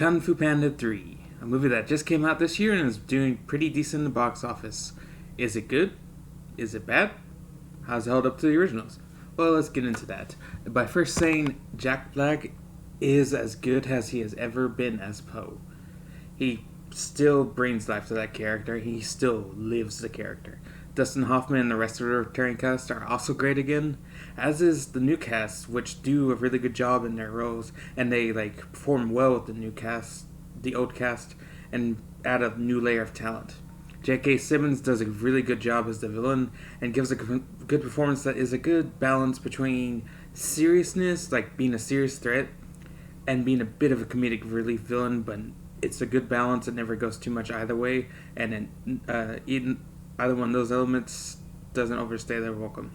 Kung Fu Panda 3, a movie that just came out this year and is doing pretty decent in the box office. Is it good? Is it bad? How's it held up to the originals? Well, let's get into that. By first saying Jack Black is as good as he has ever been as Poe. He still brings life to that character. He still lives the character. Dustin Hoffman and the rest of the returning cast are also great again, as is the new cast, which do a really good job in their roles, and they perform well with the new cast, the old cast, and add a new layer of talent. J.K. Simmons does a really good job as the villain and gives a good performance that is a good balance between seriousness, like being a serious threat, and being a bit of a comedic relief villain, but it's a good balance. It never goes too much either way, and either one of those elements doesn't overstay their welcome.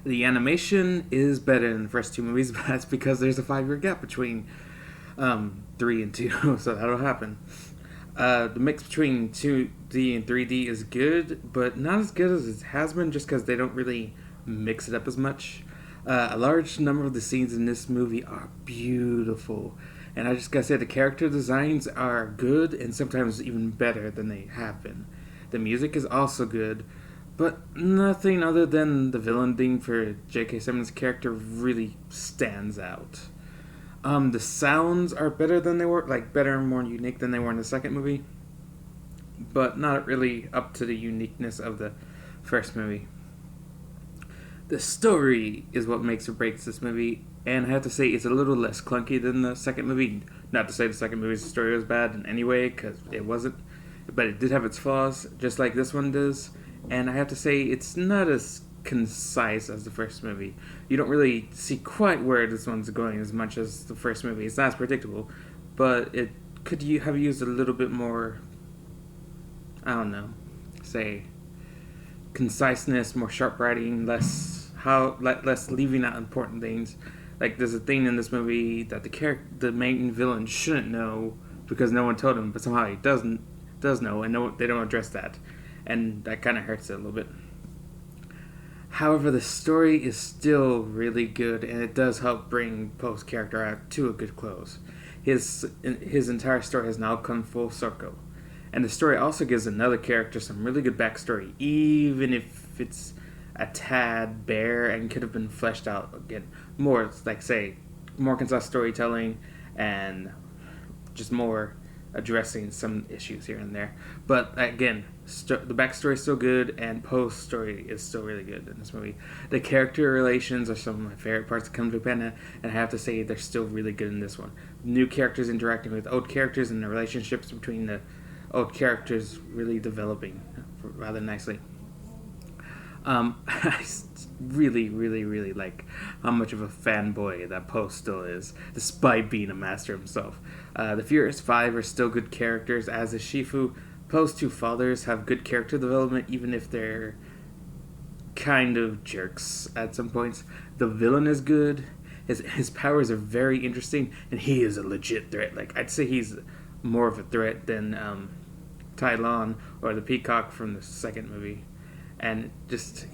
The animation is better than the first two movies, but that's because there's a 5-year gap between 3 and 2, so that'll happen. The mix between 2D and 3D is good, but not as good as it has been just because they don't really mix it up as much. A large number of the scenes in this movie are beautiful, and I just gotta say the character designs are good and sometimes even better than they have been. The music is also good, but nothing other than the villain theme for J.K. Simmons' character really stands out. The sounds are better than they were, better and more unique than they were in the second movie, but not really up to the uniqueness of the first movie. The story is what makes or breaks this movie, and I have to say it's a little less clunky than the second movie. Not to say the second movie's story was bad in any way, because it wasn't, but it did have its flaws, just like this one does, and I have to say it's not as concise as the first movie. You don't really see quite where this one's going as much as the first movie. It's not as predictable, but it could have used a little bit more, I don't know, say conciseness, more sharp writing, less leaving out important things. Like there's a thing in this movie that the main villain shouldn't know because no one told him, but somehow he does know, and they don't address that, and that kind of hurts it a little bit. However, the story is still really good, and it does help bring Poe's character out to a good close. His entire story has now come full circle, and the story also gives another character some really good backstory, even if it's a tad bare and could have been fleshed out again more. More concise storytelling and just more addressing some issues here and there. But again, the backstory is still good, and Poe's story is still really good in this movie. The character relations are some of my favorite parts of Kung Fu Panda, and I have to say they're still really good in this one. New characters interacting with old characters, and the relationships between the old characters really developing rather nicely. I really, really, really like how much of a fanboy that Poe still is, despite being a master himself. The Furious Five are still good characters, as is Shifu. Poe's two fathers have good character development, even if they're kind of jerks at some points. The villain is good. His powers are very interesting, and he is a legit threat. I'd say he's more of a threat than Tai Lon or the Peacock from the second movie. And this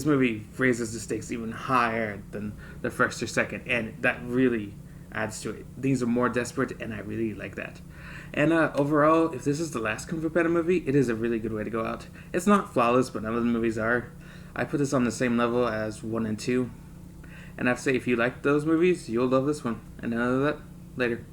movie raises the stakes even higher than the first or second, and that really adds to it. These are more desperate, and I really like that. And overall, if this is the last Kung Fu Panda movie, it is a really good way to go out. It's not flawless, but none of the movies are. I put this on the same level as 1 and 2, and I have to say, if you like those movies, you'll love this one. And that later.